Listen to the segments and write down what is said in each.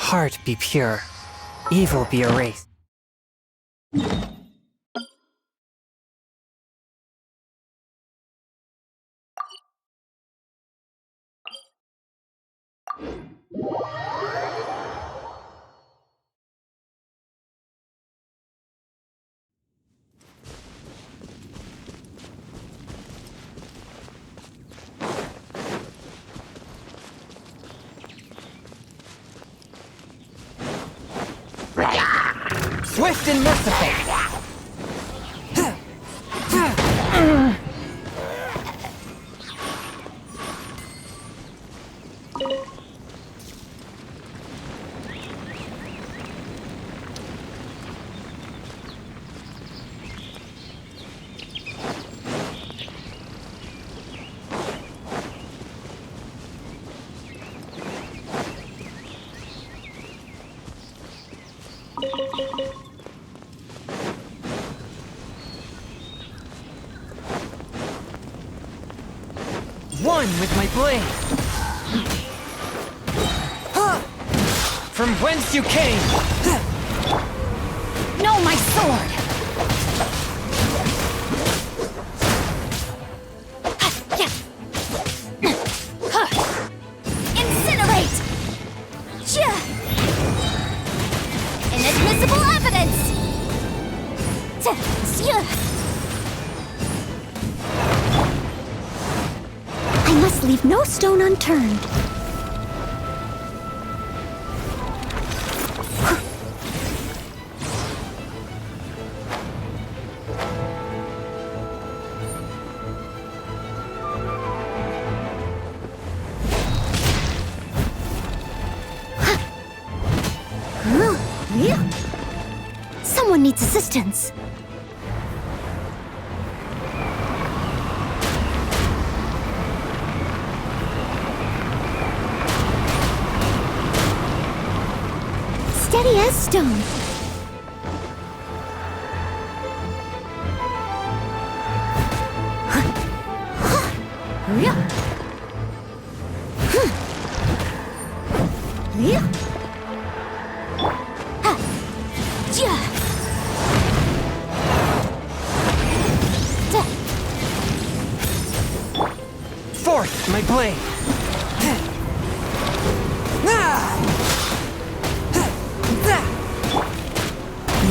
Heart be pure, evil be erased. Swift and merciful! One with my blade! From whence you came! No, my sword! Incinerate! Inadmissible evidence! I must leave no stone unturned. Someone needs assistance. Steady as stone. Forth, my blade!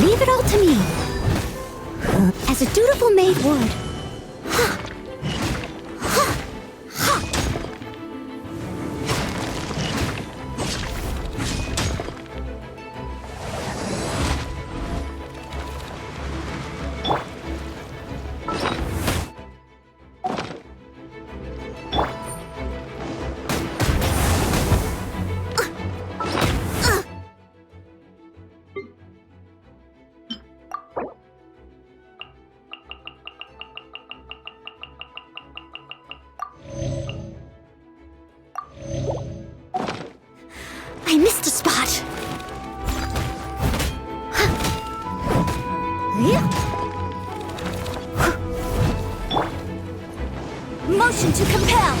Leave it all to me. As a dutiful maid would. I missed a spot. Motion to compel.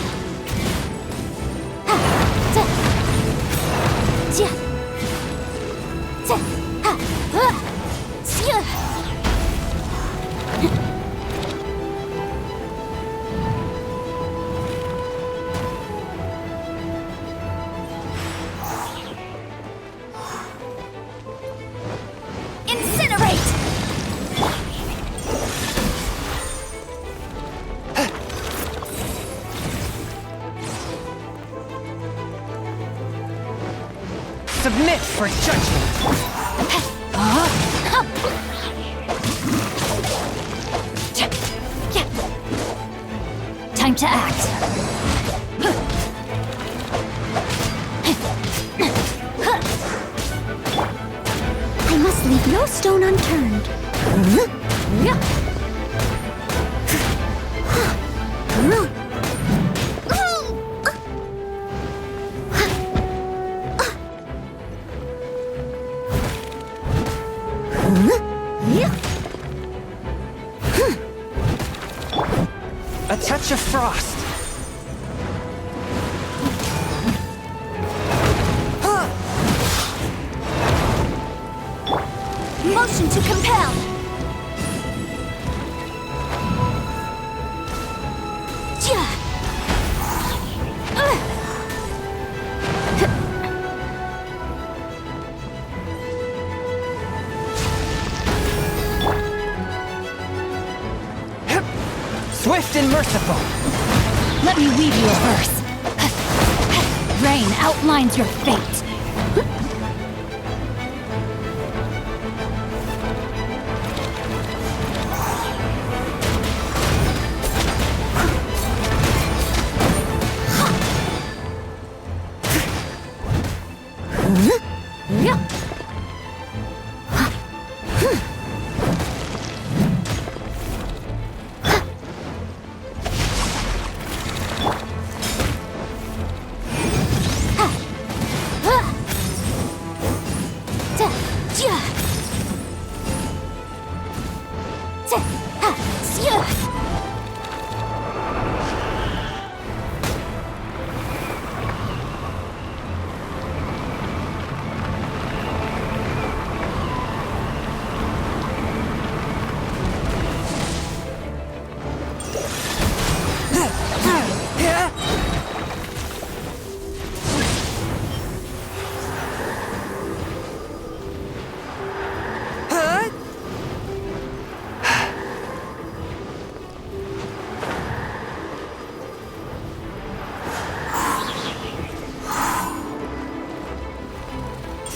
Submit for judgment! Time to act. I must leave no stone unturned. A touch of frost! Motion to compel! Swift and merciful! Let me weave you a verse. Rain outlines your fate.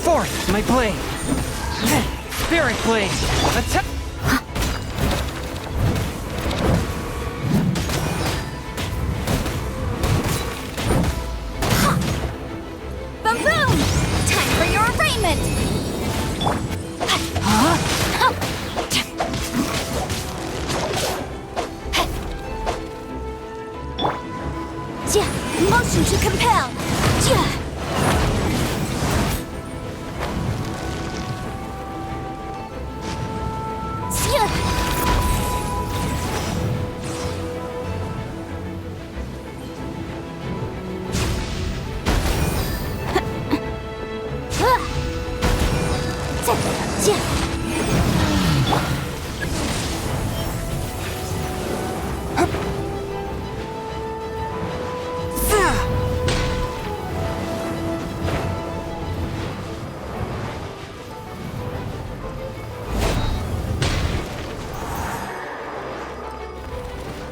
Forth, my blade! Spirit blade! Attack! Boom boom! Time for your arraignment! Motion to compel!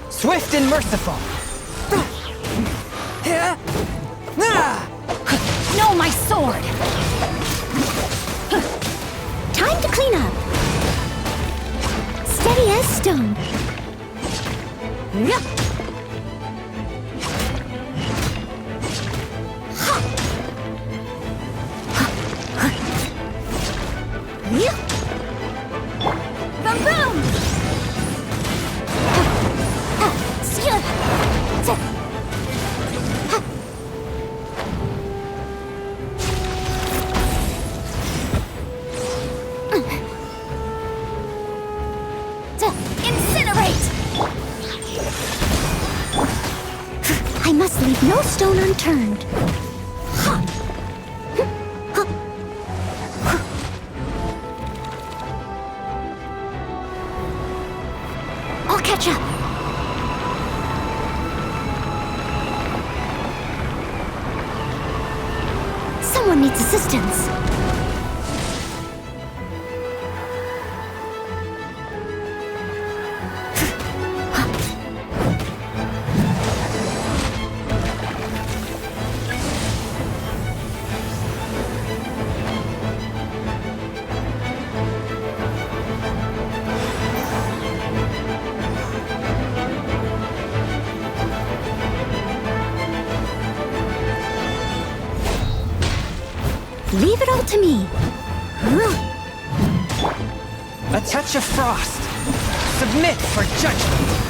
Swift and merciful! No, my sword! Time to clean up! Steady as stone. Boom boom! Incinerate! I must leave no stone unturned. I'll catch up. Someone needs assistance. Leave it all to me. A touch of frost! Submit for judgment!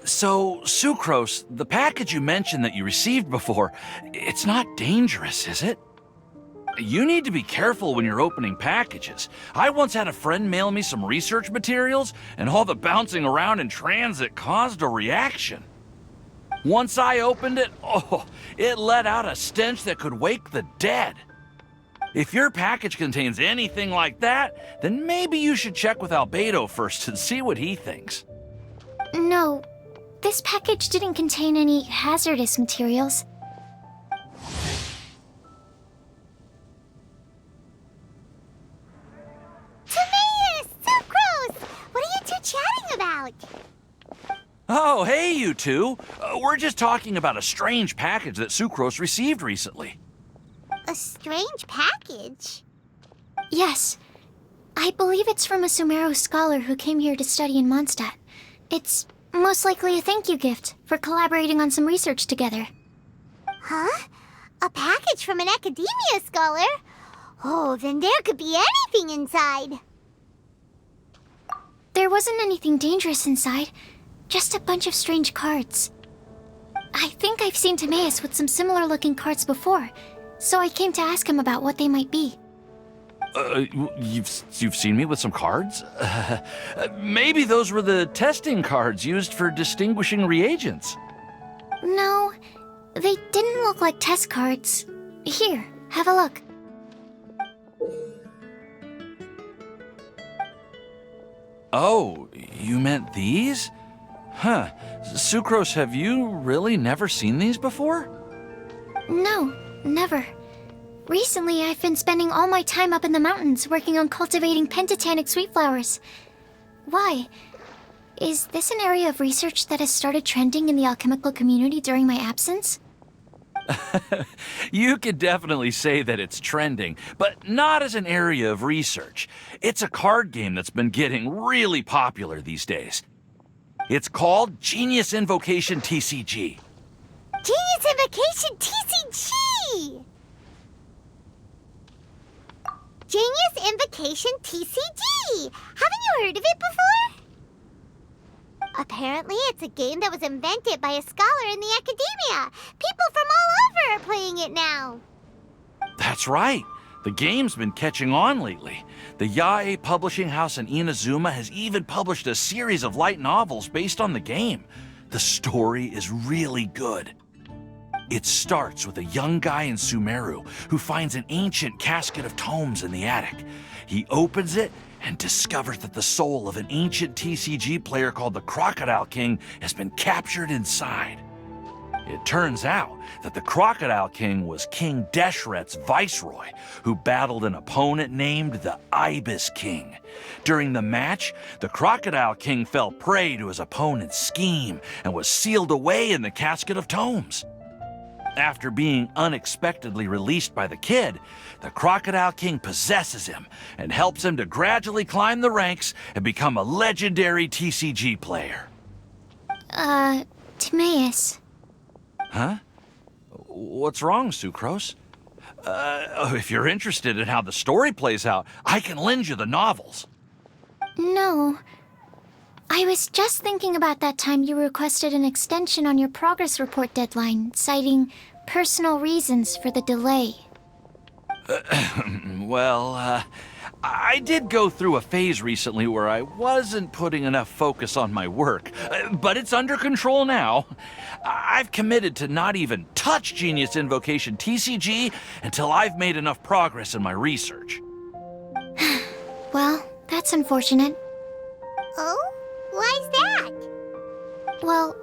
So, Sucrose, the package you mentioned that you received before, it's not dangerous, is it? You need to be careful when you're opening packages. I once had a friend mail me some research materials, and all the bouncing around in transit caused a reaction. Once I opened it, it let out a stench that could wake the dead. If your package contains anything like that, then maybe you should check with Albedo first and see what he thinks. No, this package didn't contain any hazardous materials. Timaeus! Sucrose! What are you two chatting about? Oh, hey, you two. We're just talking about a strange package that Sucrose received recently. A strange package? Yes. I believe it's from a Sumeru scholar who came here to study in Mondstadt. It's most likely a thank you gift for collaborating on some research together. Huh? A package from an academia scholar? Oh, then there could be anything inside. There wasn't anything dangerous inside, just a bunch of strange cards. I think I've seen Timaeus with some similar looking cards before, so I came to ask him about what they might be. You've seen me with some cards? Maybe those were the testing cards used for distinguishing reagents. No, they didn't look like test cards. Here, have a look. Oh, you meant these? Huh. Sucrose, have you really never seen these before? No, never. Recently, I've been spending all my time up in the mountains working on cultivating pentatonic sweet flowers. Why? Is this an area of research that has started trending in the alchemical community during my absence? You could definitely say that it's trending, but not as an area of research. It's a card game that's been getting really popular these days. It's called Genius Invocation TCG. Genius Invocation TCG! Genius Invocation TCG! Haven't you heard of it before? Apparently, it's a game that was invented by a scholar in the academia. People from all over are playing it now. That's right. The game's been catching on lately. The Yae publishing house in Inazuma has even published a series of light novels based on the game. The story is really good. It starts with a young guy in Sumeru who finds an ancient casket of tomes in the attic. He opens it and discovers that the soul of an ancient TCG player called the Crocodile King has been captured inside. It turns out that the Crocodile King was King Deshret's viceroy, who battled an opponent named the Ibis King. During the match, the Crocodile King fell prey to his opponent's scheme and was sealed away in the casket of tomes. After being unexpectedly released by the kid, the Crocodile King possesses him and helps him to gradually climb the ranks and become a legendary TCG player. Timaeus. Huh? What's wrong, Sucrose? If you're interested in how the story plays out, I can lend you the novels. No. I was just thinking about that time you requested an extension on your progress report deadline, citing personal reasons for the delay. Well, I did go through a phase recently where I wasn't putting enough focus on my work, but it's under control now. I've committed to not even touch Genius Invocation TCG until I've made enough progress in my research. Well, that's unfortunate. Oh? Why's that? Well,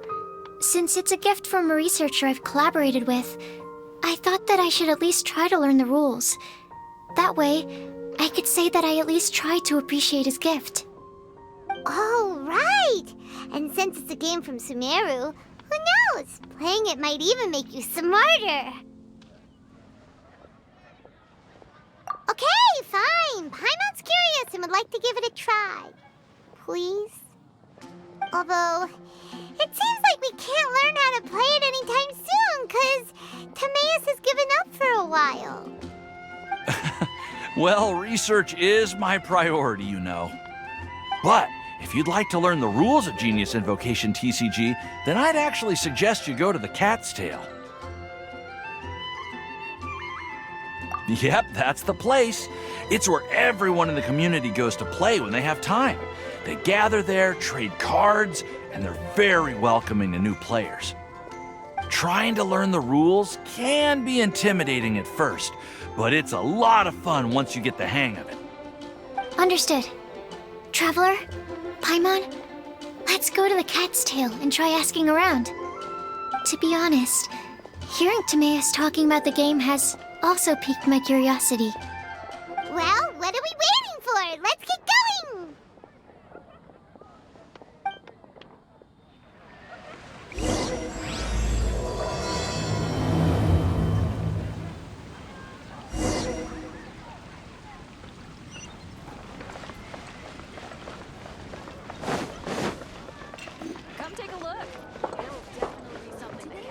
since it's a gift from a researcher I've collaborated with, I thought that I should at least try to learn the rules. That way, I could say that I at least tried to appreciate his gift. Oh, right! And since it's a game from Sumeru, who knows? Playing it might even make you smarter. game. Paimon's curious and would like to give it a try. Please? Although, it seems like we can't learn how to play it anytime soon, because Timaeus has given up for a while. Well, research is my priority, you know. But if you'd like to learn the rules of Genius Invocation TCG, then I'd actually suggest you go to the Cat's Tail. Yep, that's the place. It's where everyone in the community goes to play when they have time. They gather there, trade cards, and they're very welcoming to new players. Trying to learn the rules can be intimidating at first, but it's a lot of fun once you get the hang of it. Understood. Traveler, Paimon, let's go to the Cat's Tail and try asking around. To be honest, hearing Timaeus talking about the game has also piqued my curiosity. Well, what are we waiting for? Let's get going! Come take a look. It'll definitely be something that you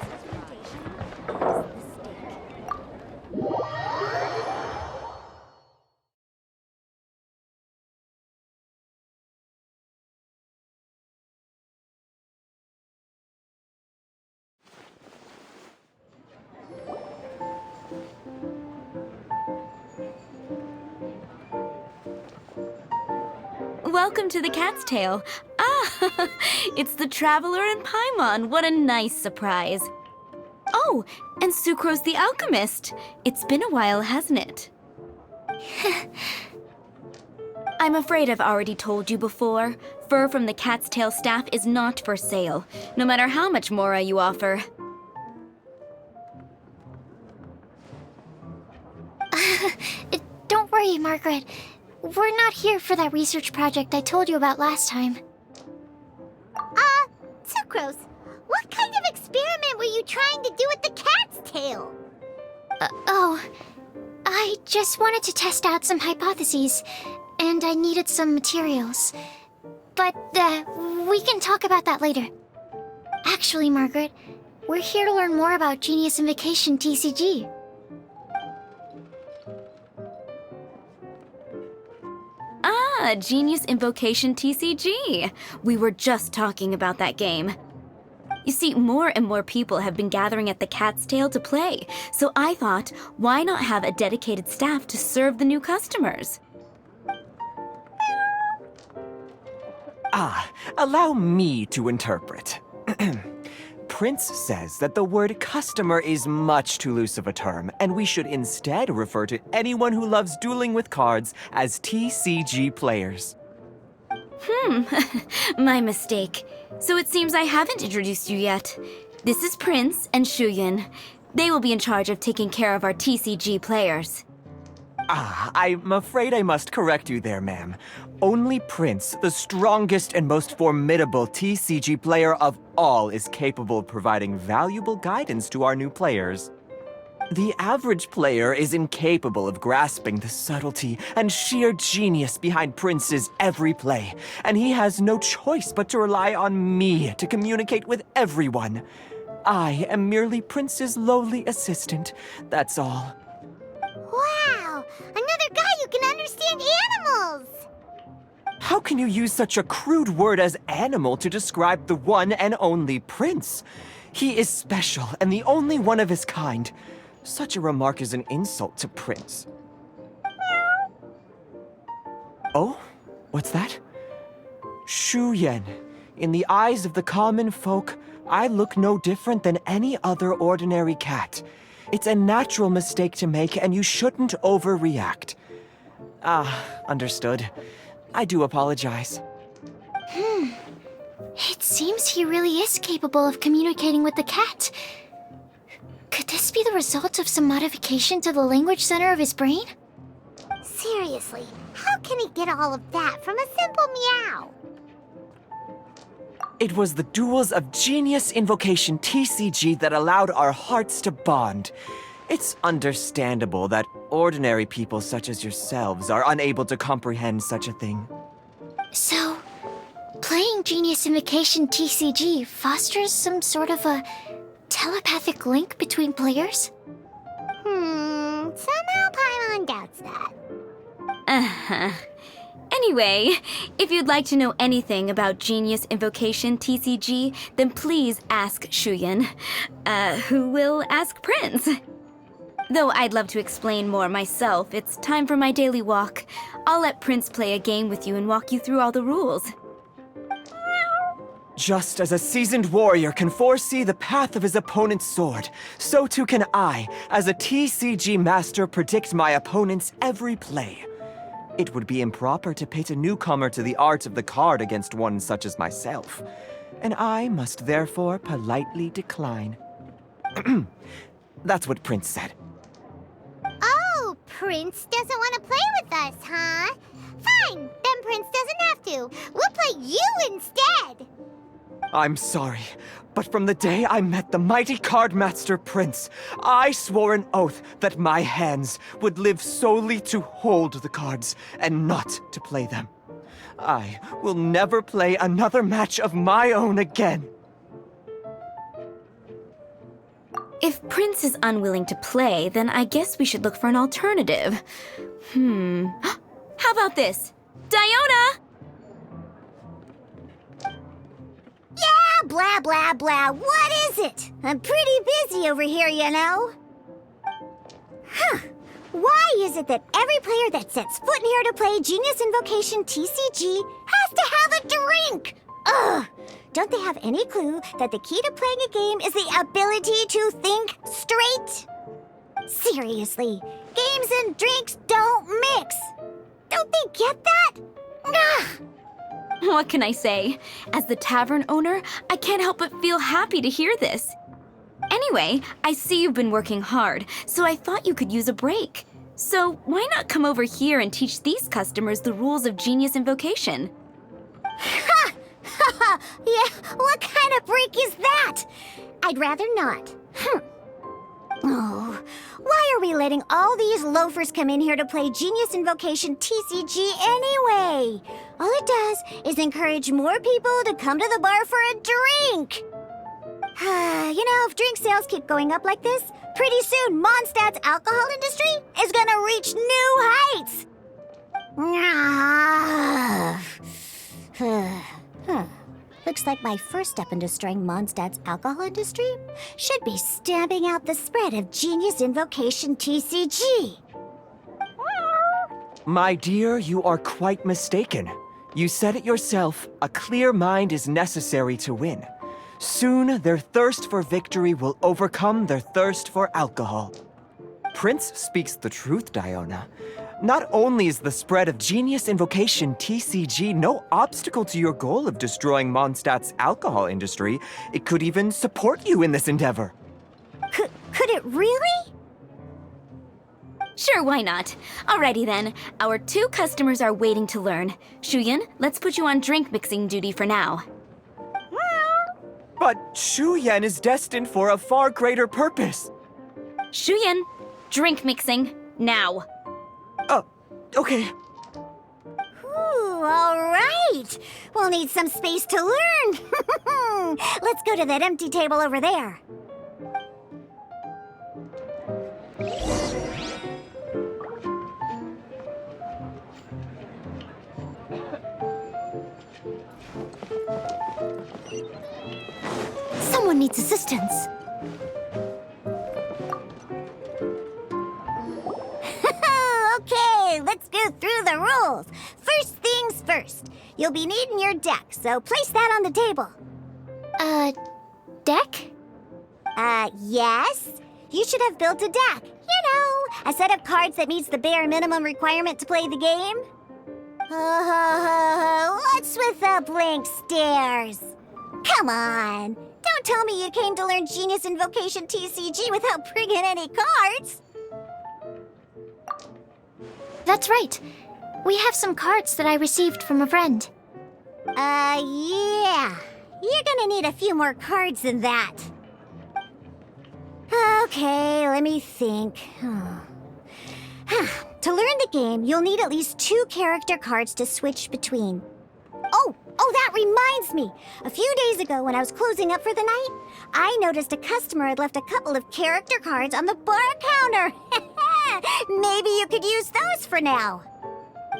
Welcome to the Cat's Tail. Ah, it's the Traveler and Paimon. What a nice surprise. Oh, and Sucrose the Alchemist. It's been a while, hasn't it? I'm afraid I've already told you before. Fur from the Cat's Tail staff is not for sale, no matter how much mora you offer. Don't worry, Margaret. We're not here for that research project I told you about last time. Sucrose, what kind of experiment were you trying to do with the cat's tail? I just wanted to test out some hypotheses, and I needed some materials. But, we can talk about that later. Actually, Margaret, we're here to learn more about Genius Invocation TCG. Ah, Genius Invocation TCG. We were just talking about that game. You see, more and more people have been gathering at the Cat's Tail to play, so I thought, why not have a dedicated staff to serve the new customers? Allow me to interpret. Prince says that the word customer is much too loose of a term, and we should instead refer to anyone who loves dueling with cards as TCG players. My mistake. So it seems I haven't introduced you yet. This is Prince and Shuyan. They will be in charge of taking care of our TCG players. I'm afraid I must correct you there, ma'am. Only Prince, the strongest and most formidable TCG player of all, is capable of providing valuable guidance to our new players. The average player is incapable of grasping the subtlety and sheer genius behind Prince's every play, and he has no choice but to rely on me to communicate with everyone. I am merely Prince's lowly assistant, that's all. Wow! Another guy who can understand animals! How can you use such a crude word as animal to describe the one and only Prince? He is special and the only one of his kind. Such a remark is an insult to Prince. Oh? What's that? Shuyan. In the eyes of the common folk, I look no different than any other ordinary cat. It's a natural mistake to make, and you shouldn't overreact. Understood. I do apologize. It seems he really is capable of communicating with the cat. Could this be the result of some modification to the language center of his brain? Seriously, how can he get all of that from a simple meow? It was the duels of Genius Invocation TCG that allowed our hearts to bond. It's understandable that ordinary people such as yourselves are unable to comprehend such a thing. So, playing Genius Invocation TCG fosters some sort of a telepathic link between players? Somehow Paimon doubts that. Uh-huh. Anyway, if you'd like to know anything about Genius Invocation TCG, then please ask Shuyan, who will ask Prince. Though I'd love to explain more myself, it's time for my daily walk. I'll let Prince play a game with you and walk you through all the rules. Just as a seasoned warrior can foresee the path of his opponent's sword, so too can I, as a TCG master, predict my opponent's every play. It would be improper to pit a newcomer to the art of the card against one such as myself, and I must therefore politely decline. That's what Prince said. Oh, Prince doesn't want to play with us, huh? Fine, then Prince doesn't have to. We'll play you instead. I'm sorry, but from the day I met the mighty cardmaster Prince, I swore an oath that my hands would live solely to hold the cards and not to play them. I will never play another match of my own again. If Prince is unwilling to play, then I guess we should look for an alternative. How about this? Diona! Yeah, blah, blah, blah. What is it? I'm pretty busy over here, you know. Why is it that every player that sets foot in here to play Genius Invocation TCG has to have a drink? Ugh! Don't they have any clue that the key to playing a game is the ability to think straight? Seriously, games and drinks don't mix. Don't they get that? Ugh! What can I say? As the tavern owner, I can't help but feel happy to hear this. Anyway, I see you've been working hard, so I thought you could use a break. So why not come over here and teach these customers the rules of Genius Invocation? Ha! Yeah, what kind of break is that? I'd rather not. Oh, why are we letting all these loafers come in here to play Genius Invocation TCG anyway? All it does is encourage more people to come to the bar for a drink. You know, if drink sales keep going up like this, pretty soon Mondstadt's alcohol industry is gonna reach new heights. Looks like my first step in destroying Mondstadt's alcohol industry should be stamping out the spread of Genius Invocation TCG. My dear, you are quite mistaken. You said it yourself, a clear mind is necessary to win. Soon, their thirst for victory will overcome their thirst for alcohol. Prince speaks the truth, Diona. Not only is the spread of Genius Invocation TCG no obstacle to your goal of destroying Mondstadt's alcohol industry, it could even support you in this endeavor. Could it really? Sure, why not? Alrighty then, our 2 customers are waiting to learn. Shuyan, let's put you on drink mixing duty for now. But Shuyan is destined for a far greater purpose. Shuyan, drink mixing, now. Okay. Ooh, all right. We'll need some space to learn. Let's go to that empty table over there. Someone needs assistance. Okay, let's go through the rules. First things first. You'll be needing your deck, so place that on the table. Deck? Yes. You should have built a deck. You know, a set of cards that meets the bare minimum requirement to play the game. What's with the blank stares? Come on. Don't tell me you came to learn Genius Invocation TCG without bringing any cards. That's right. We have some cards that I received from a friend. Yeah. You're gonna need a few more cards than that. Okay, let me think. To learn the game, you'll need at least 2 character cards to switch between. Oh, that reminds me. A few days ago, when I was closing up for the night, I noticed a customer had left a couple of character cards on the bar counter. Maybe you could use those for now.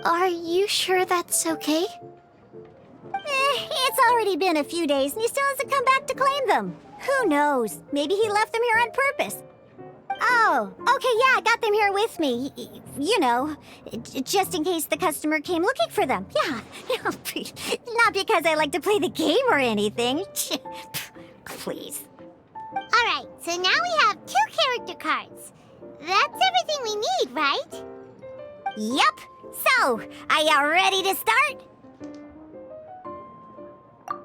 Are you sure that's okay? It's already been a few days and he still hasn't come back to claim them. Who knows? Maybe he left them here on purpose. Oh, okay, yeah, I got them here with me. You know, just in case the customer came looking for them. Yeah, not because I like to play the game or anything. Please. Alright, so now we have 2 character cards. That's everything we need, right? Yep. So, are you ready to start?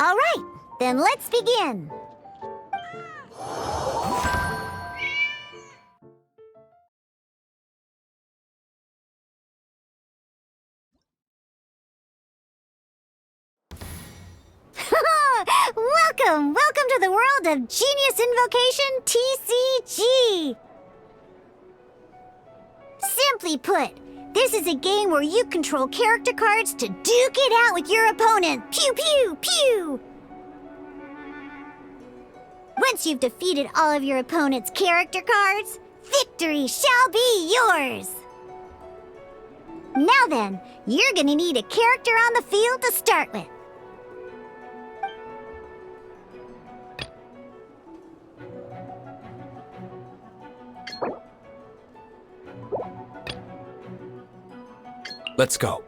All right, then let's begin. Welcome to the world of Genius Invocation TCG. Simply put, this is a game where you control character cards to duke it out with your opponent. Pew, pew, pew! Once you've defeated all of your opponent's character cards, victory shall be yours! Now then, you're gonna need a character on the field to start with. Let's go.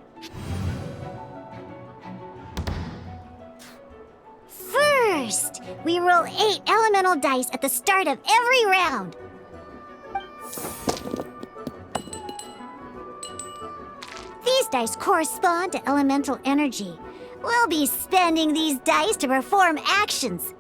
First, we roll 8 elemental dice at the start of every round. These dice correspond to elemental energy. We'll be spending these dice to perform actions.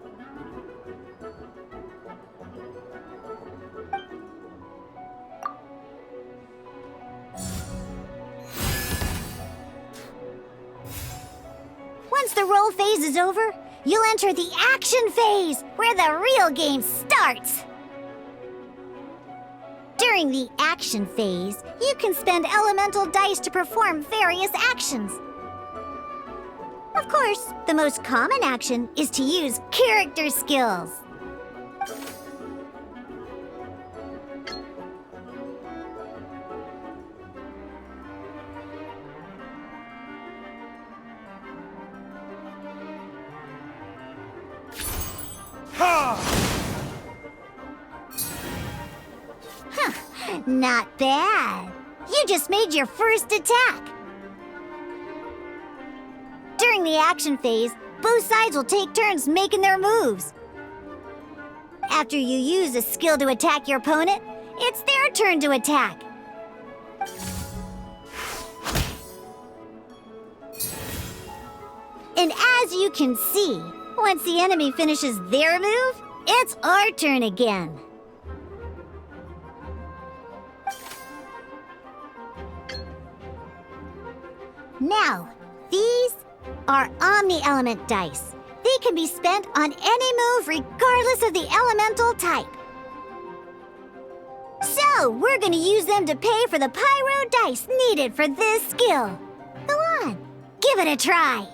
Once the roll phase is over, you'll enter the action phase, where the real game starts. During the action phase, you can spend elemental dice to perform various actions. Of course, the most common action is to use character skills. Not bad. You just made your first attack. During the action phase, both sides will take turns making their moves. After you use a skill to attack your opponent, it's their turn to attack. And as you can see, once the enemy finishes their move, it's our turn again. Now, these are Omni-Element dice. They can be spent on any move regardless of the elemental type. So, we're gonna use them to pay for the pyro dice needed for this skill. Go on, give it a try.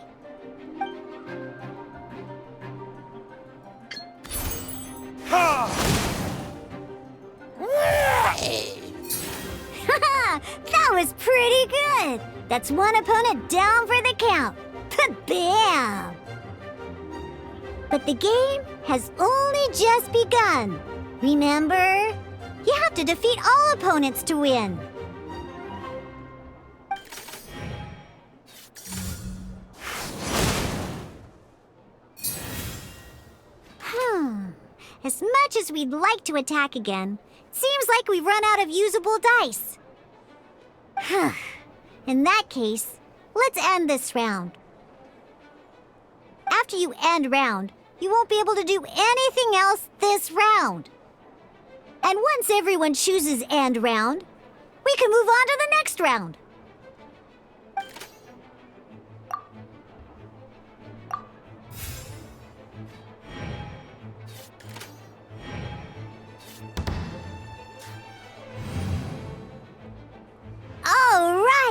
That was pretty good. That's one opponent down for the count. Bam! But the game has only just begun. Remember? You have to defeat all opponents to win. As much as we'd like to attack again, it seems like we've run out of usable dice. In that case, let's end this round. After you end round, you won't be able to do anything else this round. And once everyone chooses end round, we can move on to the next round.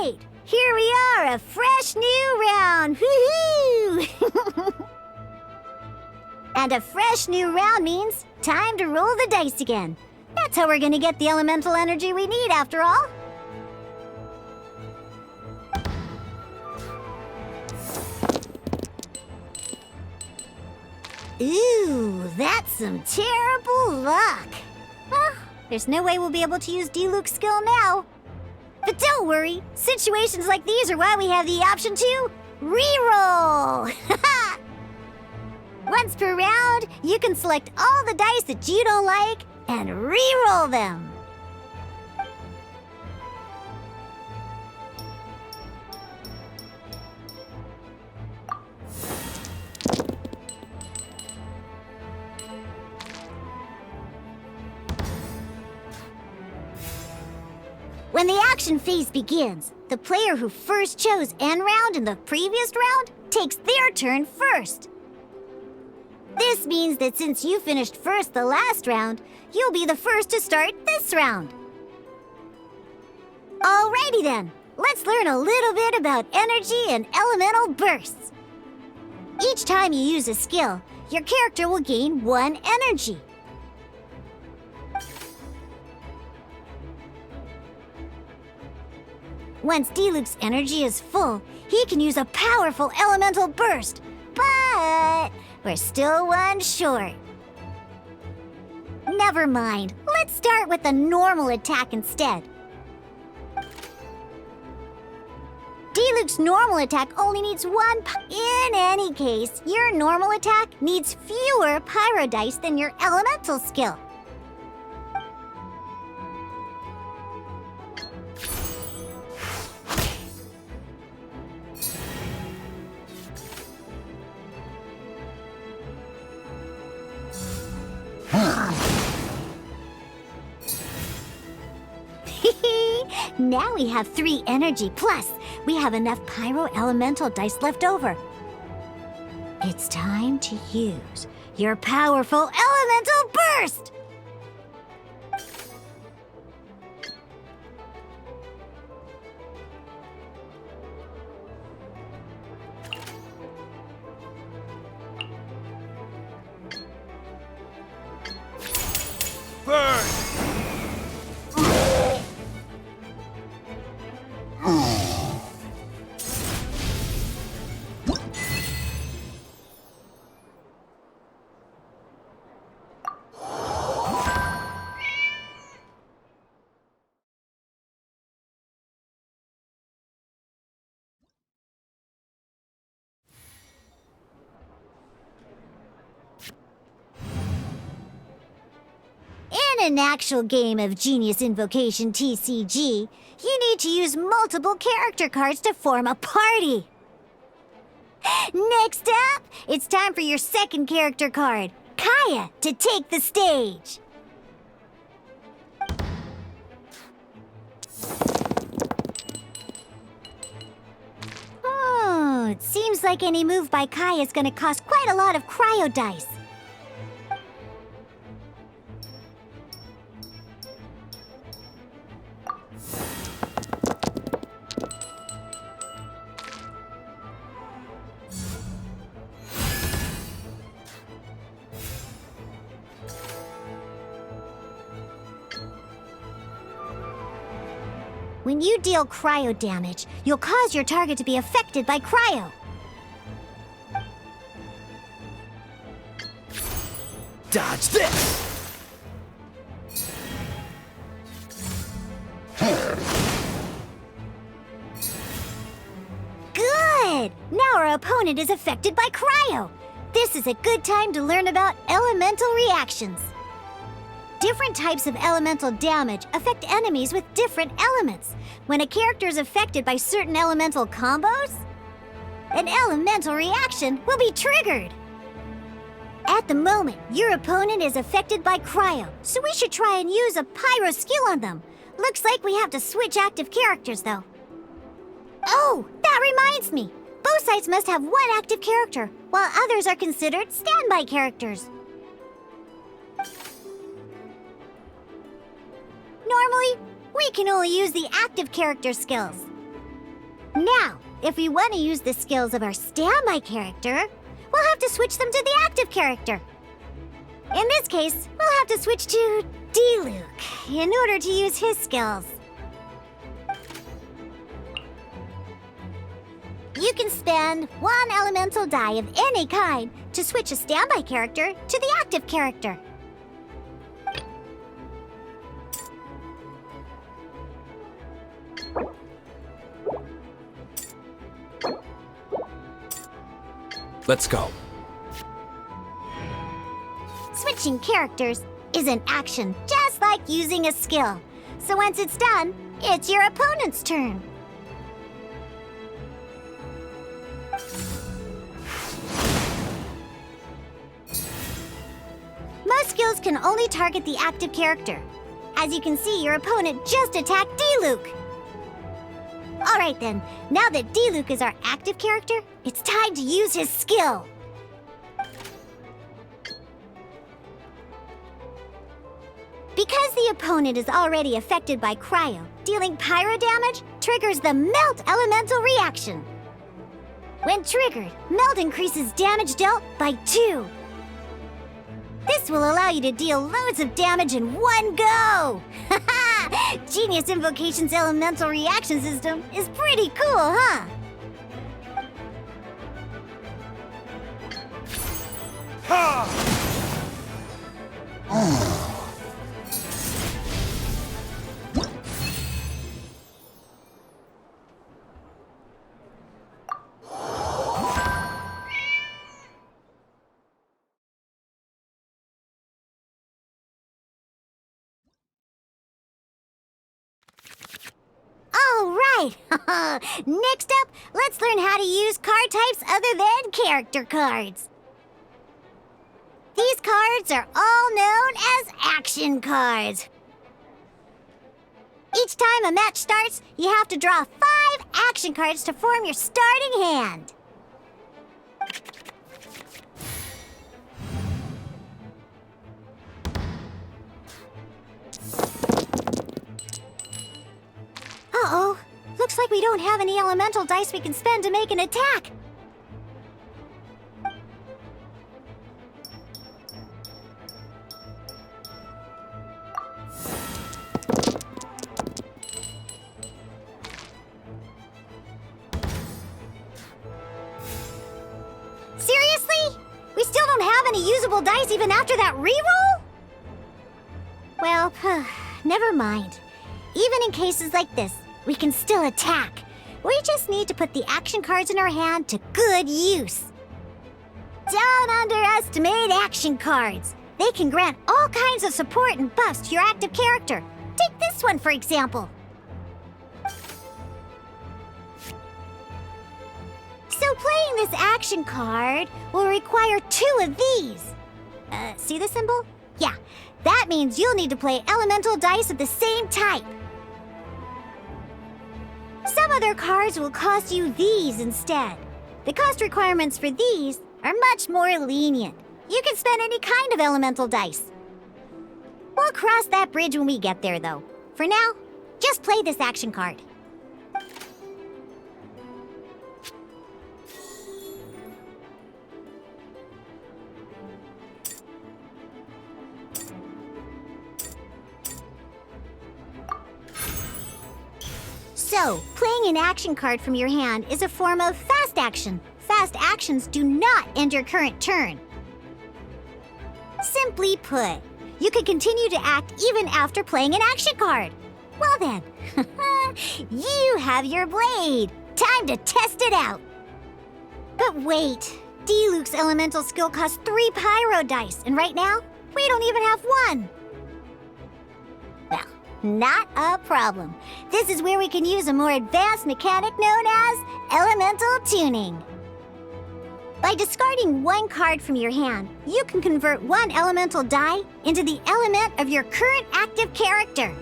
right! Here we are, a fresh new round! Woohoo! And a fresh new round means time to roll the dice again. That's how we're gonna get the elemental energy we need, after all. Ooh, that's some terrible luck. Well, there's no way we'll be able to use Diluc's skill now. But don't worry, situations like these are why we have the option to reroll. Once per round, you can select all the dice that you don't like and reroll them. When the action phase begins, the player who first chose end round in the previous round takes their turn first. This means that since you finished first the last round, you'll be the first to start this round. Alrighty then, let's learn a little bit about energy and elemental bursts. Each time you use a skill, your character will gain 1 energy. Once Diluc's energy is full, he can use a powerful elemental burst. But we're still 1 short. Never mind. Let's start with a normal attack instead. Diluc's normal attack only needs 1 In any case, your normal attack needs fewer pyro dice than your elemental skill. Now we have 3 energy, plus we have enough pyro elemental dice left over. It's time to use your powerful elemental burst! Burn! In an actual game of Genius Invocation TCG, you need to use multiple character cards to form a party. Next up, it's time for your second character card, Kaya, to take the stage. Oh, it seems like any move by Kaya is going to cost quite a lot of cryo dice. When you deal cryo damage, you'll cause your target to be affected by cryo. Dodge this! Good! Now our opponent is affected by cryo. This is a good time to learn about elemental reactions. Different types of elemental damage affect enemies with different elements. When a character is affected by certain elemental combos, an elemental reaction will be triggered. At the moment, your opponent is affected by cryo, so we should try and use a pyro skill on them. Looks like we have to switch active characters, though. Oh, that reminds me. Both sides must have 1 active character, while others are considered standby characters. Normally, we can only use the active character skills. Now, if we want to use the skills of our standby character, we'll have to switch them to the active character. In this case, we'll have to switch to D-Luke in order to use his skills. You can spend 1 elemental die of any kind to switch a standby character to the active character. Let's go. Switching characters is an action just like using a skill. So once it's done, it's your opponent's turn. Most skills can only target the active character. As you can see, your opponent just attacked D-Luke. Alright then, now that D-Luke is our active character, it's time to use his skill. Because the opponent is already affected by cryo, dealing pyro damage triggers the Melt Elemental reaction. When triggered, Melt increases damage dealt by 2. This will allow you to deal loads of damage in one go! Haha! Genius Invocation's elemental reaction system is pretty cool, huh? All right! Next up, let's learn how to use card types other than character cards. These cards are all known as action cards. Each time a match starts, you have to draw 5 action cards to form your starting hand. Uh-oh. Looks like we don't have any elemental dice we can spend to make an attack. Seriously? We still don't have any usable dice even after that reroll? Well, never mind. Even in cases like this, we can still attack. We just need to put the action cards in our hand to good use. Don't underestimate action cards. They can grant all kinds of support and buffs to your active character. Take this one, for example. So playing this action card will require 2 of these. See the symbol? Yeah, that means you'll need to play elemental dice of the same type. Some other cards will cost you these instead. The cost requirements for these are much more lenient. You can spend any kind of elemental dice. We'll cross that bridge when we get there, though. For now, just play this action card. So, playing an action card from your hand is a form of fast action. Fast actions do not end your current turn. Simply put, you can continue to act even after playing an action card. Well then, you have your blade. Time to test it out. But wait, D-Luke's elemental skill costs 3 pyro dice, and right now, we don't even have 1. Well, not a problem. This is where we can use a more advanced mechanic known as elemental tuning. By discarding 1 card from your hand, you can convert 1 elemental die into the element of your current active character.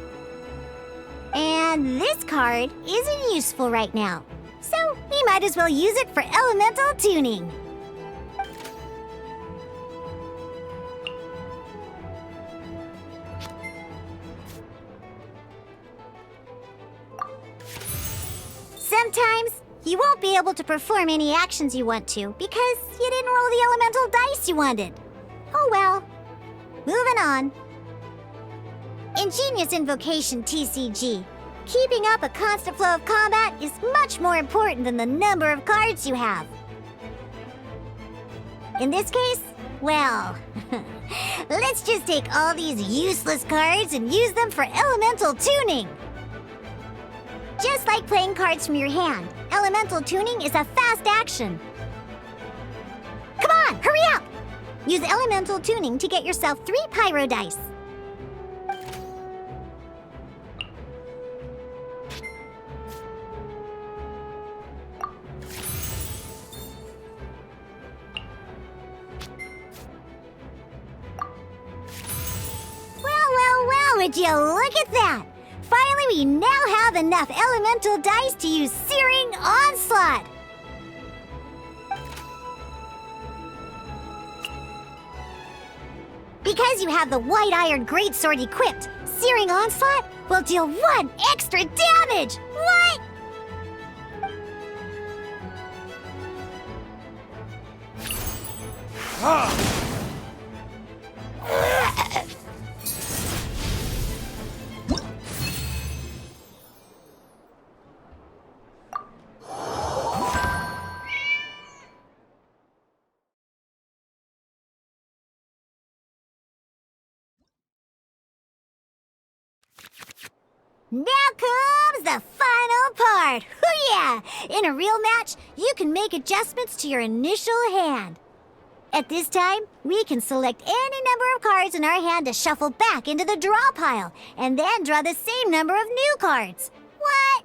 And this card isn't useful right now, so we might as well use it for elemental tuning. Sometimes you won't be able to perform any actions you want to because you didn't roll the elemental dice you wanted. Oh well. Moving on. In Genius Invocation TCG, keeping up a constant flow of combat is much more important than the number of cards you have. In this case, well, let's just take all these useless cards and use them for elemental tuning. Just like playing cards from your hand, elemental tuning is a fast action. Come on, hurry up! Use elemental tuning to get yourself 3 pyro dice. Well, would you look at that? Finally, we now have enough elemental dice to use Searing Onslaught. Because you have the White Iron Greatsword equipped, Searing Onslaught will deal 1 extra damage! What? Now comes the final part! Hoo-yeah! In a real match, you can make adjustments to your initial hand. At this time, we can select any number of cards in our hand to shuffle back into the draw pile, and then draw the same number of new cards. What?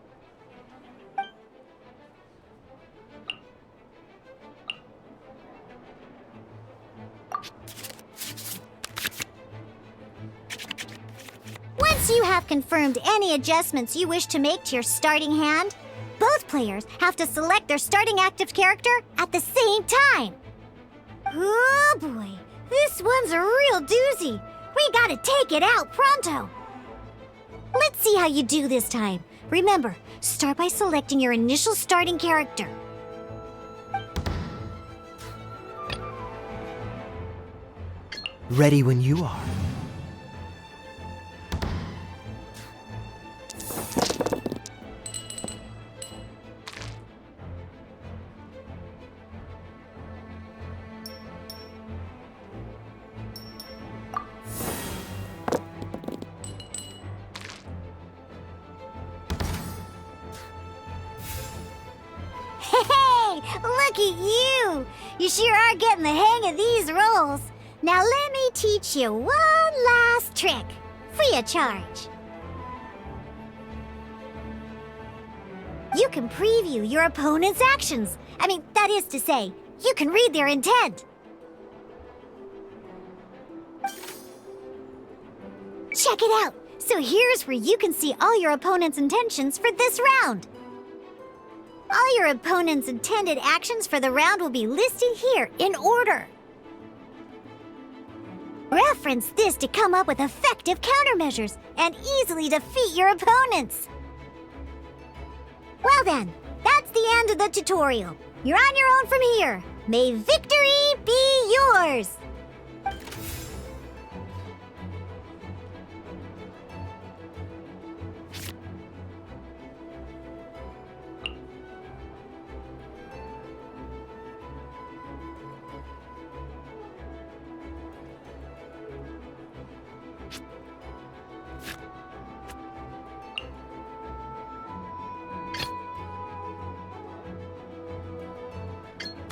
Once you have confirmed any adjustments you wish to make to your starting hand, both players have to select their starting active character at the same time. Oh boy, this one's a real doozy. We gotta take it out pronto. Let's see how you do this time. Remember, start by selecting your initial starting character. Ready when you are. Hey, look at you! You sure are getting the hang of these rolls. Now let me teach you one last trick, free of charge. You can preview your opponent's actions. That is to say, you can read their intent. Check it out! So here's where you can see all your opponent's intentions for this round. All your opponent's intended actions for the round will be listed here in order. Reference this to come up with effective countermeasures and easily defeat your opponents. Well then, that's the end of the tutorial. You're on your own from here. May victory be yours!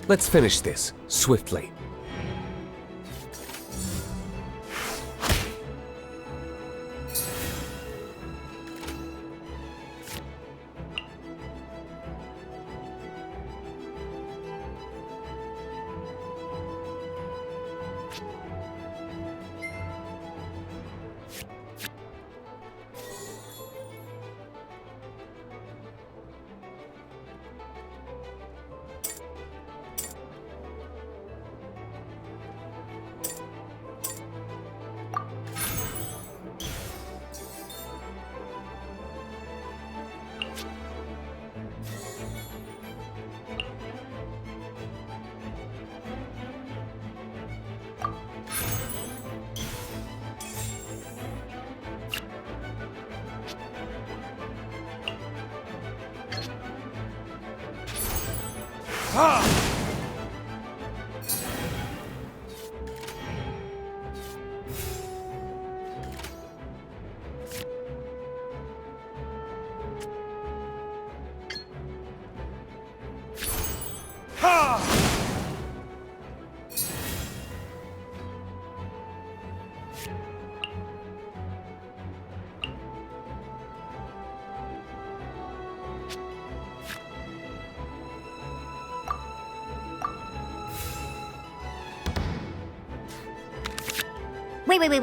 Let's finish this, swiftly.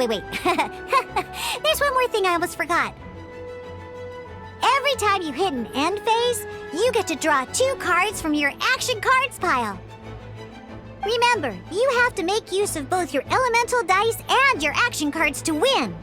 Wait. There's one more thing I almost forgot. Every time you hit an end phase, you get to draw 2 cards from your action cards pile. Remember, you have to make use of both your elemental dice and your action cards to win.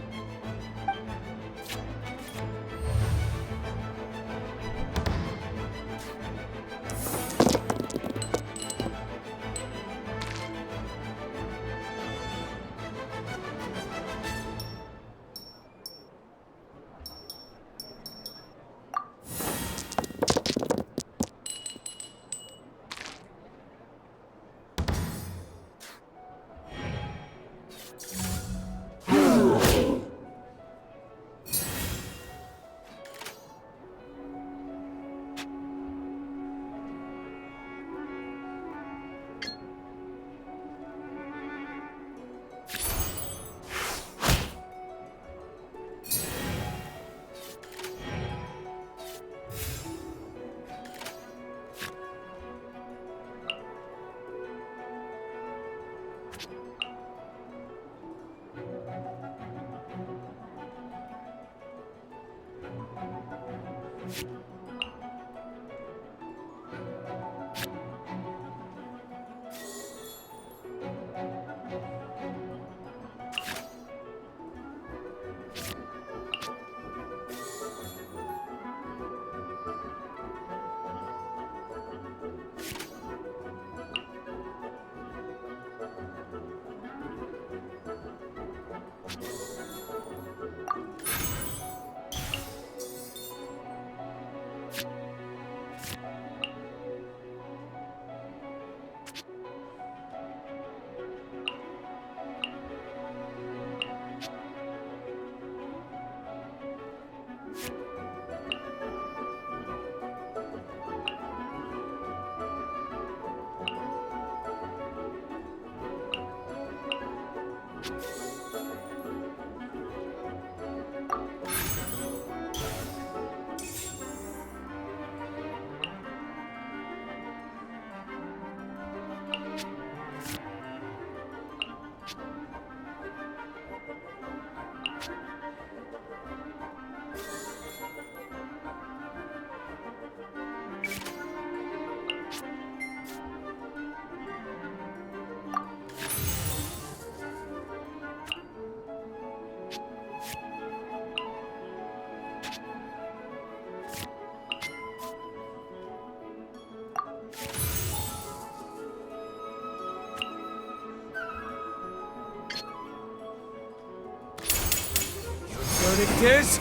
Verdict is...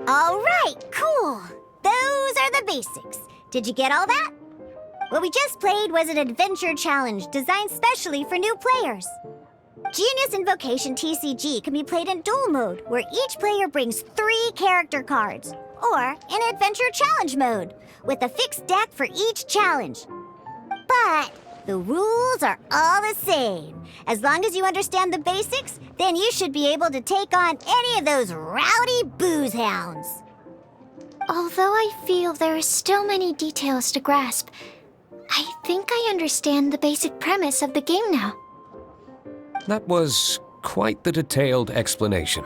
All right, cool. Those are the basics. Did you get all that? What we just played was an adventure challenge designed specially for new players. Genius Invocation TCG can be played in duel mode, where each player brings 3 character cards, or in Adventure Challenge mode, with a fixed deck for each challenge. But the rules are all the same. As long as you understand the basics, then you should be able to take on any of those rowdy booze hounds. Although I feel there are still many details to grasp, I think I understand the basic premise of the game now. That was quite the detailed explanation.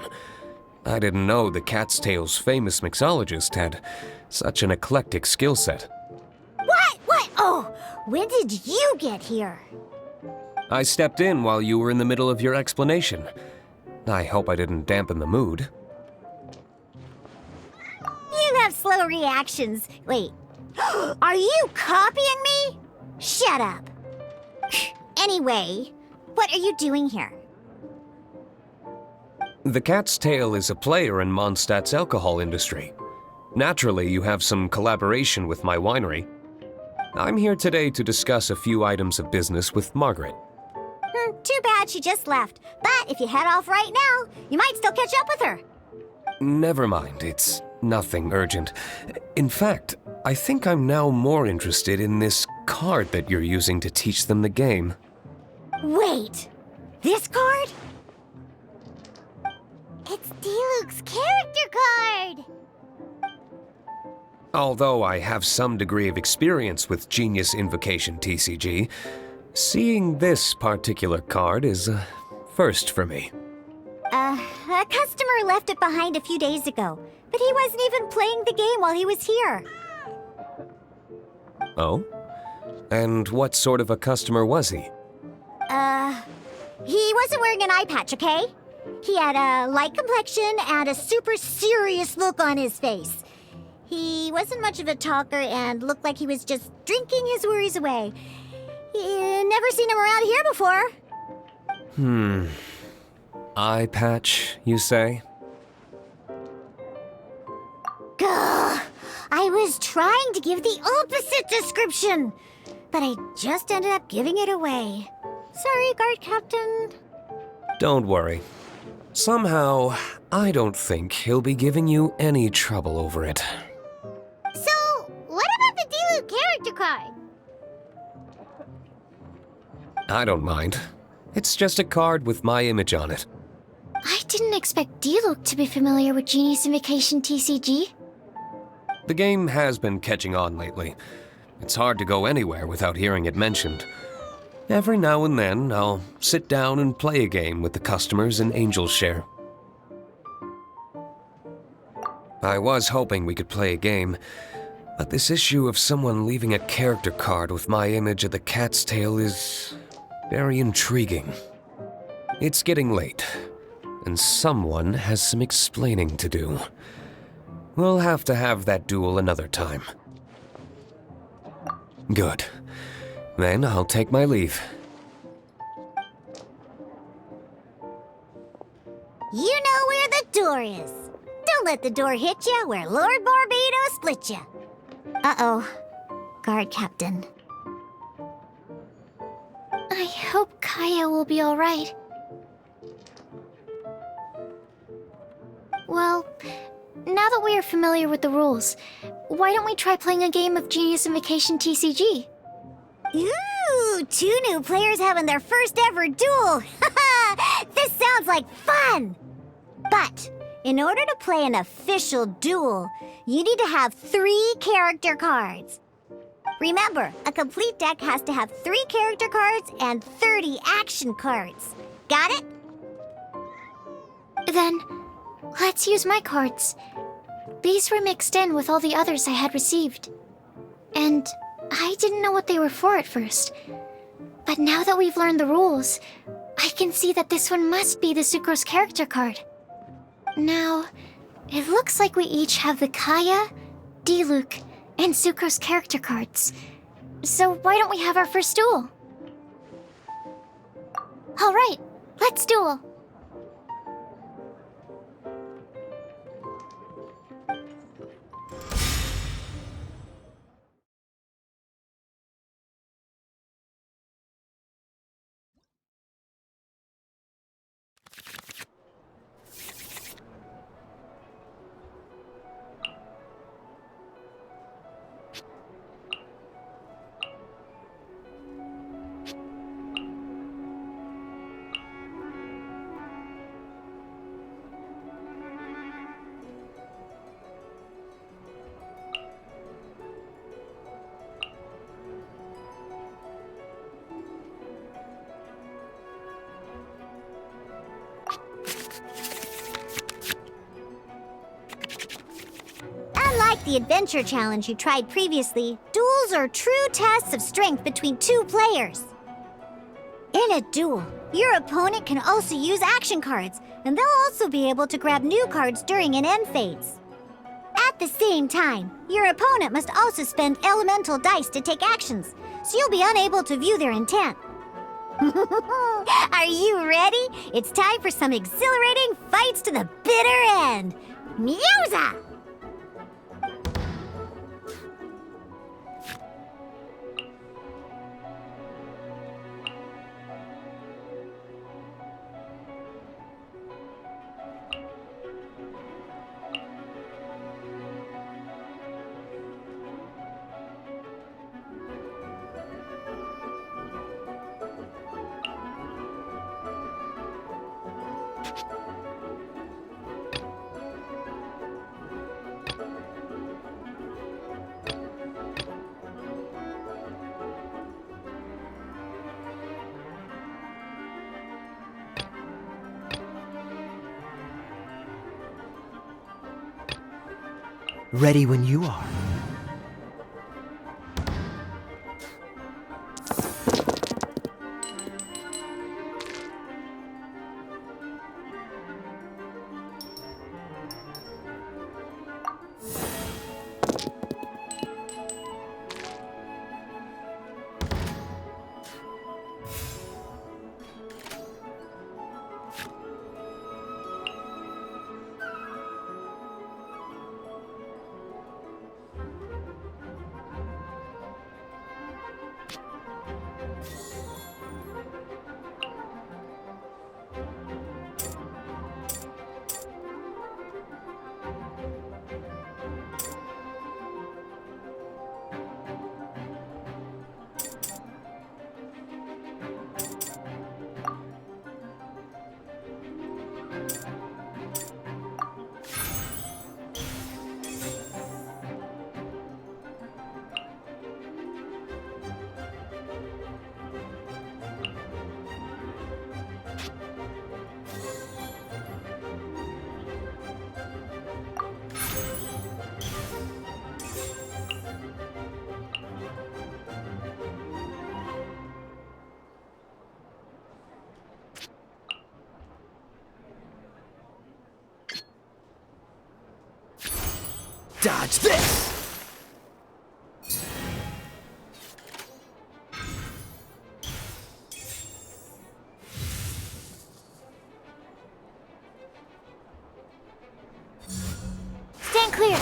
I didn't know the Cat's Tail's famous mixologist had such an eclectic skill set. What? Oh, when did you get here? I stepped in while you were in the middle of your explanation. I hope I didn't dampen the mood. You have slow reactions. Wait, are you copying me? Shut up. Anyway, what are you doing here? The Cat's Tail is a player in Mondstadt's alcohol industry. Naturally, you have some collaboration with my winery. I'm here today to discuss a few items of business with Margaret. Too bad she just left. But if you head off right now, you might still catch up with her. Never mind, it's nothing urgent. In fact, I think I'm now more interested in this card that you're using to teach them the game. Wait, this card? It's Diluc's character card! Although I have some degree of experience with Genius Invocation TCG, seeing this particular card is a first for me. A customer left it behind a few days ago, but he wasn't even playing the game while he was here. Oh? And what sort of a customer was he? He wasn't wearing an eye patch, okay? He had a light complexion and a super serious look on his face. He wasn't much of a talker and looked like he was just drinking his worries away. Never seen him around here before. Eye patch, you say? Gah! I was trying to give the opposite description, but I just ended up giving it away. Sorry, guard captain. Don't worry. Somehow, I don't think he'll be giving you any trouble over it. So, what about the Diluc character card? I don't mind. It's just a card with my image on it. I didn't expect Diluc to be familiar with Genius Invocation TCG. The game has been catching on lately. It's hard to go anywhere without hearing it mentioned. Every now and then, I'll sit down and play a game with the customers in Angel's Share. I was hoping we could play a game, but this issue of someone leaving a character card with my image at the Cat's Tail is very intriguing. It's getting late, and someone has some explaining to do. We'll have to have that duel another time. Good. Then I'll take my leave. You know where the door is. Don't let the door hit you where Lord Barbados split you. Uh-oh. Guard captain. I hope Kaya will be alright. Well, now that we are familiar with the rules, why don't we try playing a game of Genius Invocation TCG? Ooh, 2 new players having their first ever duel. This sounds like fun! But in order to play an official duel, you need to have 3 character cards. Remember, a complete deck has to have 3 character cards and 30 action cards. Got it? Then, let's use my cards. These were mixed in with all the others I had received. And I didn't know what they were for at first. But now that we've learned the rules, I can see that this one must be the Sucrose character card. Now, it looks like we each have the Kaya, Diluc, and Sucrose character cards. So why don't we have our first duel? Alright, let's duel. the adventure challenge you tried previously, duels are true tests of strength between two players. In a duel, your opponent can also use action cards, and they'll also be able to grab new cards during an end phase. At the same time, your opponent must also spend elemental dice to take actions, so you'll be unable to view their intent. Are you ready? It's time for some exhilarating fights to the bitter end. Musa! Ready when you are. Dodge this! Stand clear!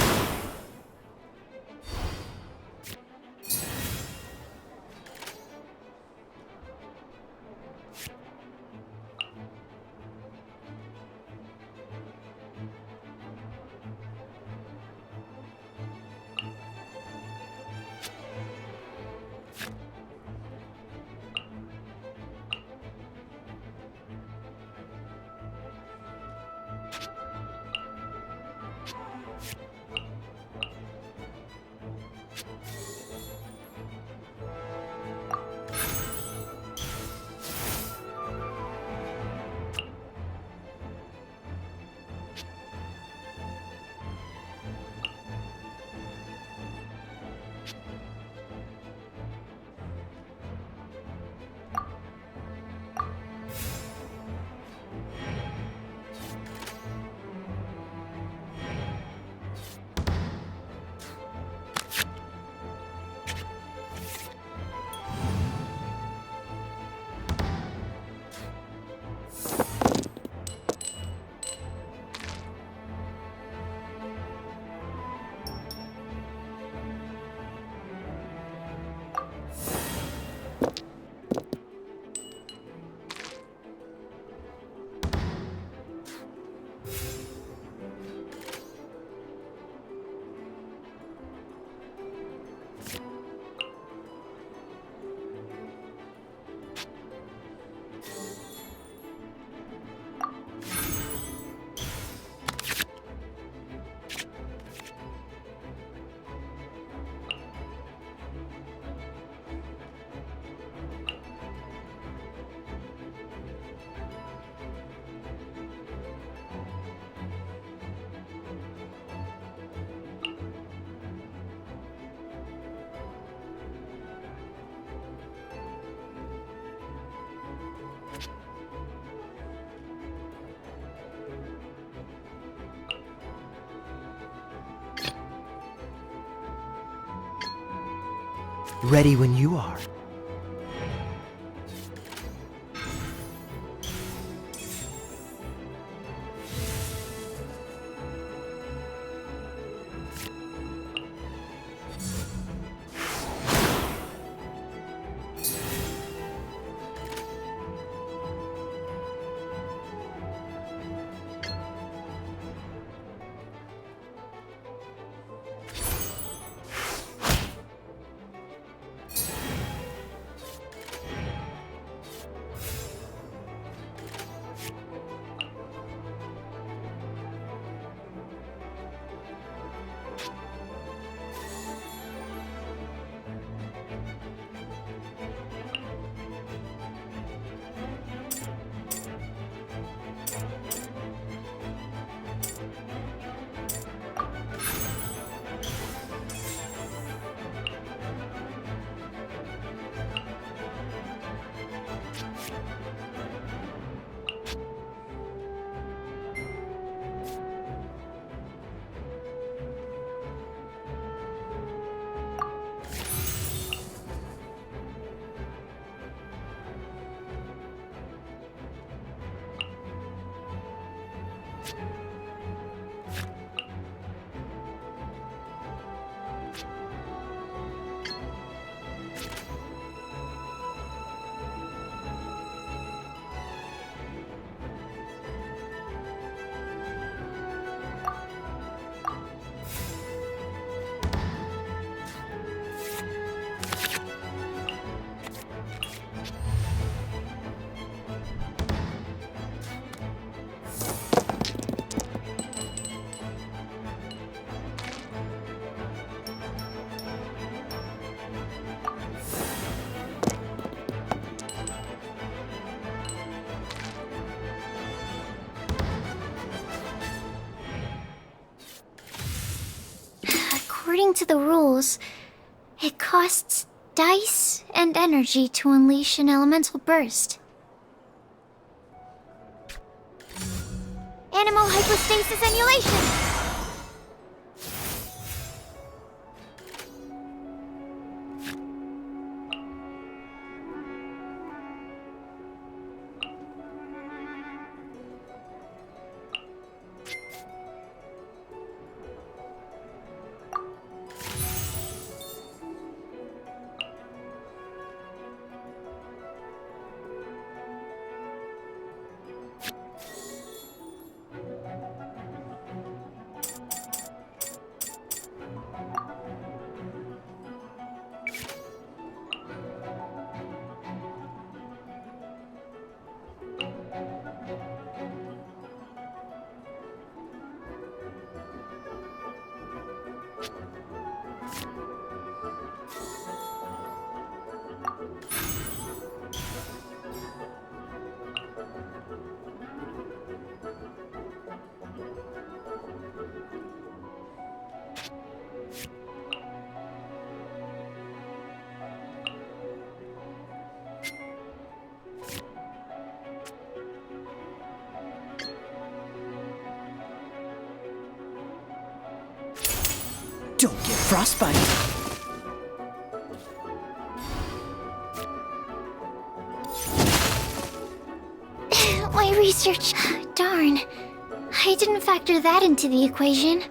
Ready when you are. According to the rules, it costs dice and energy to unleash an elemental burst. ANEMO hypostasis emulation! Don't get frostbite. My research... Darn. I didn't factor that into the equation.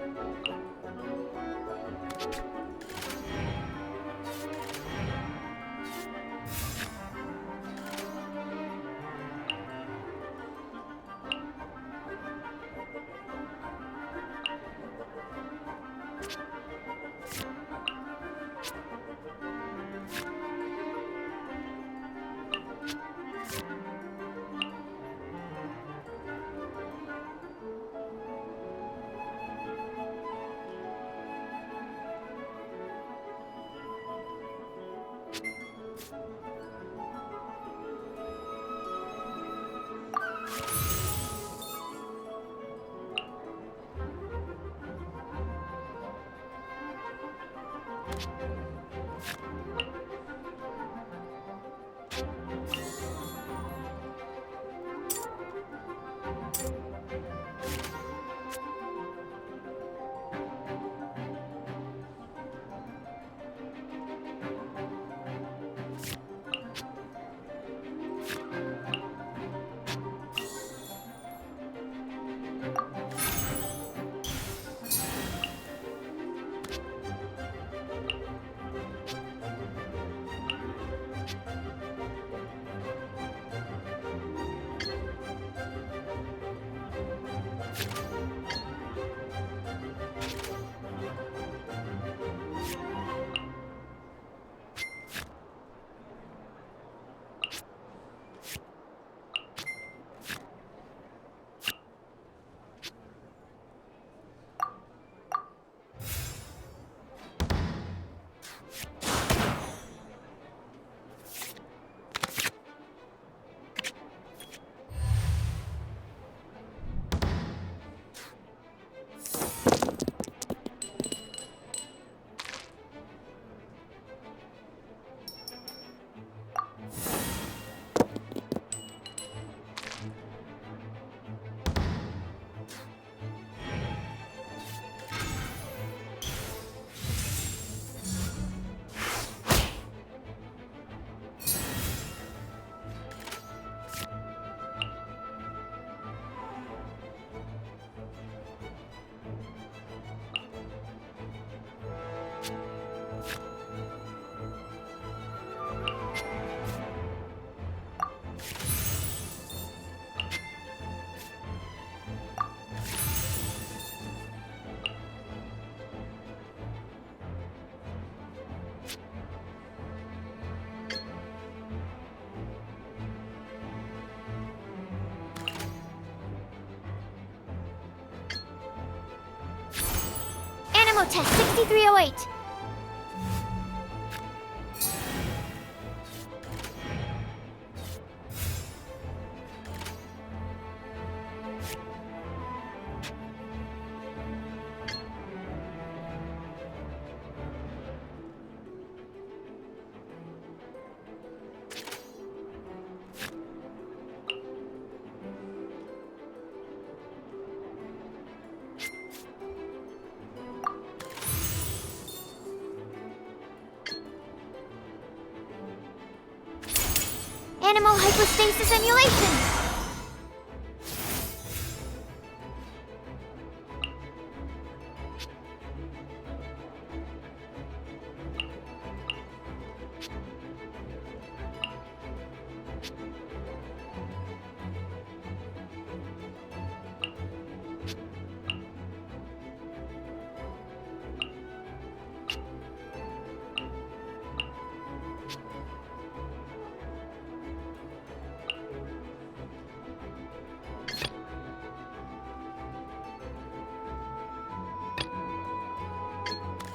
ANEMO test 6308. ANEMO hypostasis emulation!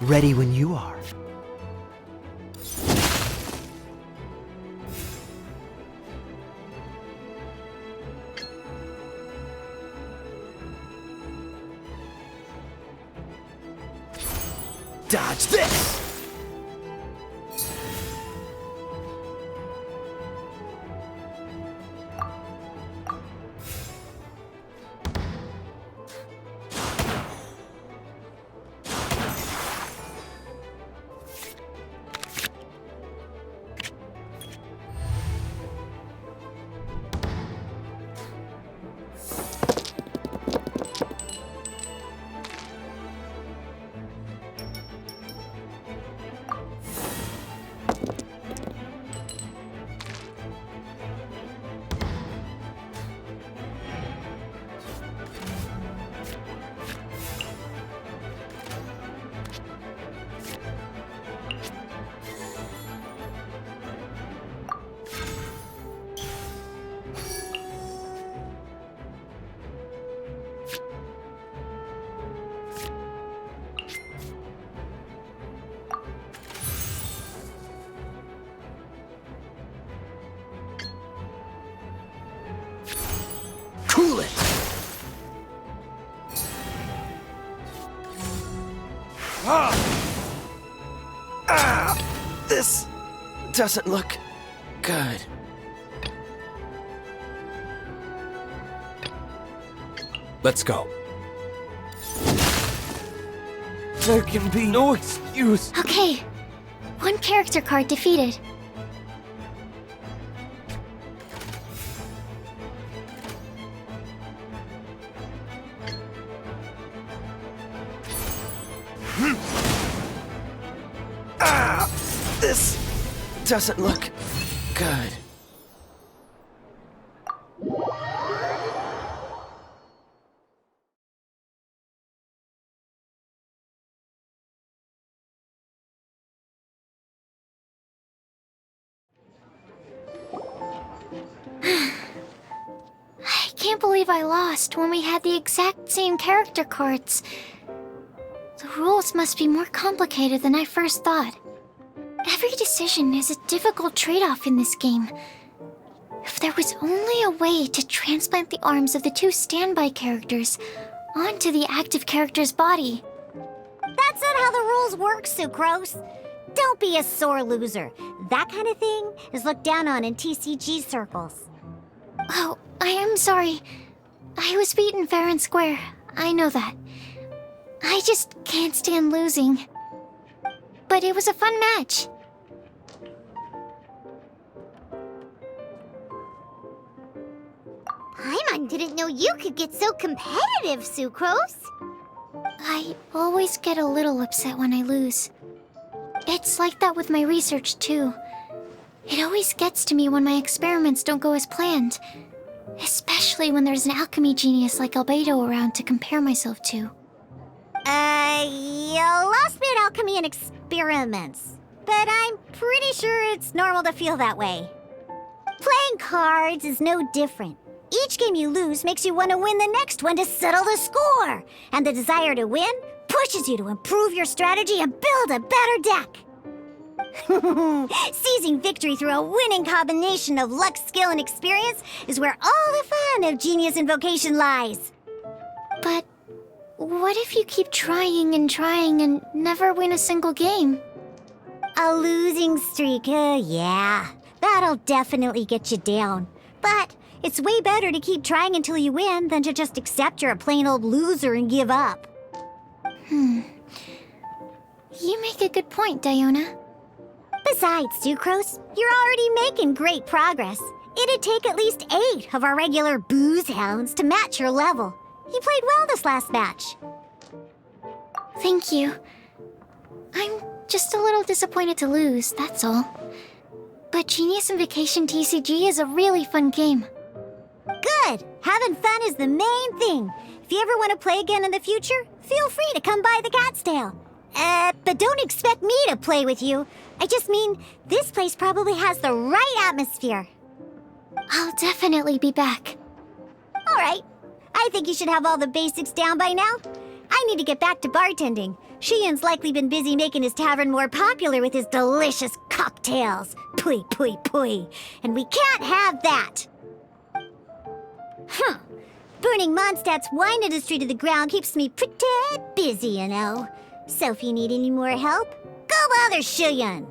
Ready when you are. Dodge this! Cool it! This doesn't look good. Let's go. There can be no excuse. Okay, one character card defeated. This doesn't look good. I can't believe I lost when we had the exact same character cards. The rules must be more complicated than I first thought. Every decision is a difficult trade-off in this game. If there was only a way to transplant the arms of the two standby characters onto the active character's body. That's not how the rules work, Sucrose. Don't be a sore loser. That kind of thing is looked down on in TCG circles. Oh, I am sorry. I was beaten fair and square. I know that. I just can't stand losing. But it was a fun match. Paimon didn't know you could get so competitive, Sucrose. I always get a little upset when I lose. It's like that with my research, too. It always gets to me when my experiments don't go as planned. Especially when there's an alchemy genius like Albedo around to compare myself to. You lost me at alchemy and experiments. But I'm pretty sure it's normal to feel that way. Playing cards is no different. Each game you lose makes you want to win the next one to settle the score. And the desire to win pushes you to improve your strategy and build a better deck. Seizing victory through a winning combination of luck, skill, and experience is where all the fun of Genius Invocation lies. But what if you keep trying and never win a single game? A losing streak, yeah. That'll definitely get you down. But it's way better to keep trying until you win than to just accept you're a plain old loser and give up. You make a good point, Diona. Besides, Sucrose, you're already making great progress. It'd take at least 8 of our regular booze hounds to match your level. You played well this last match. Thank you. I'm just a little disappointed to lose, that's all. But Genius Invocation TCG is a really fun game. Good! Having fun is the main thing. If you ever want to play again in the future, feel free to come by the Cat's Tail. But don't expect me to play with you. I just mean, this place probably has the right atmosphere. I'll definitely be back. All right. I think you should have all the basics down by now. I need to get back to bartending. Shiyan's likely been busy making his tavern more popular with his delicious cocktails. Pui, pui, pui. And we can't have that. Burning Mondstadt's wine industry to the ground keeps me pretty busy, you know. So if you need any more help, go bother Shiyan.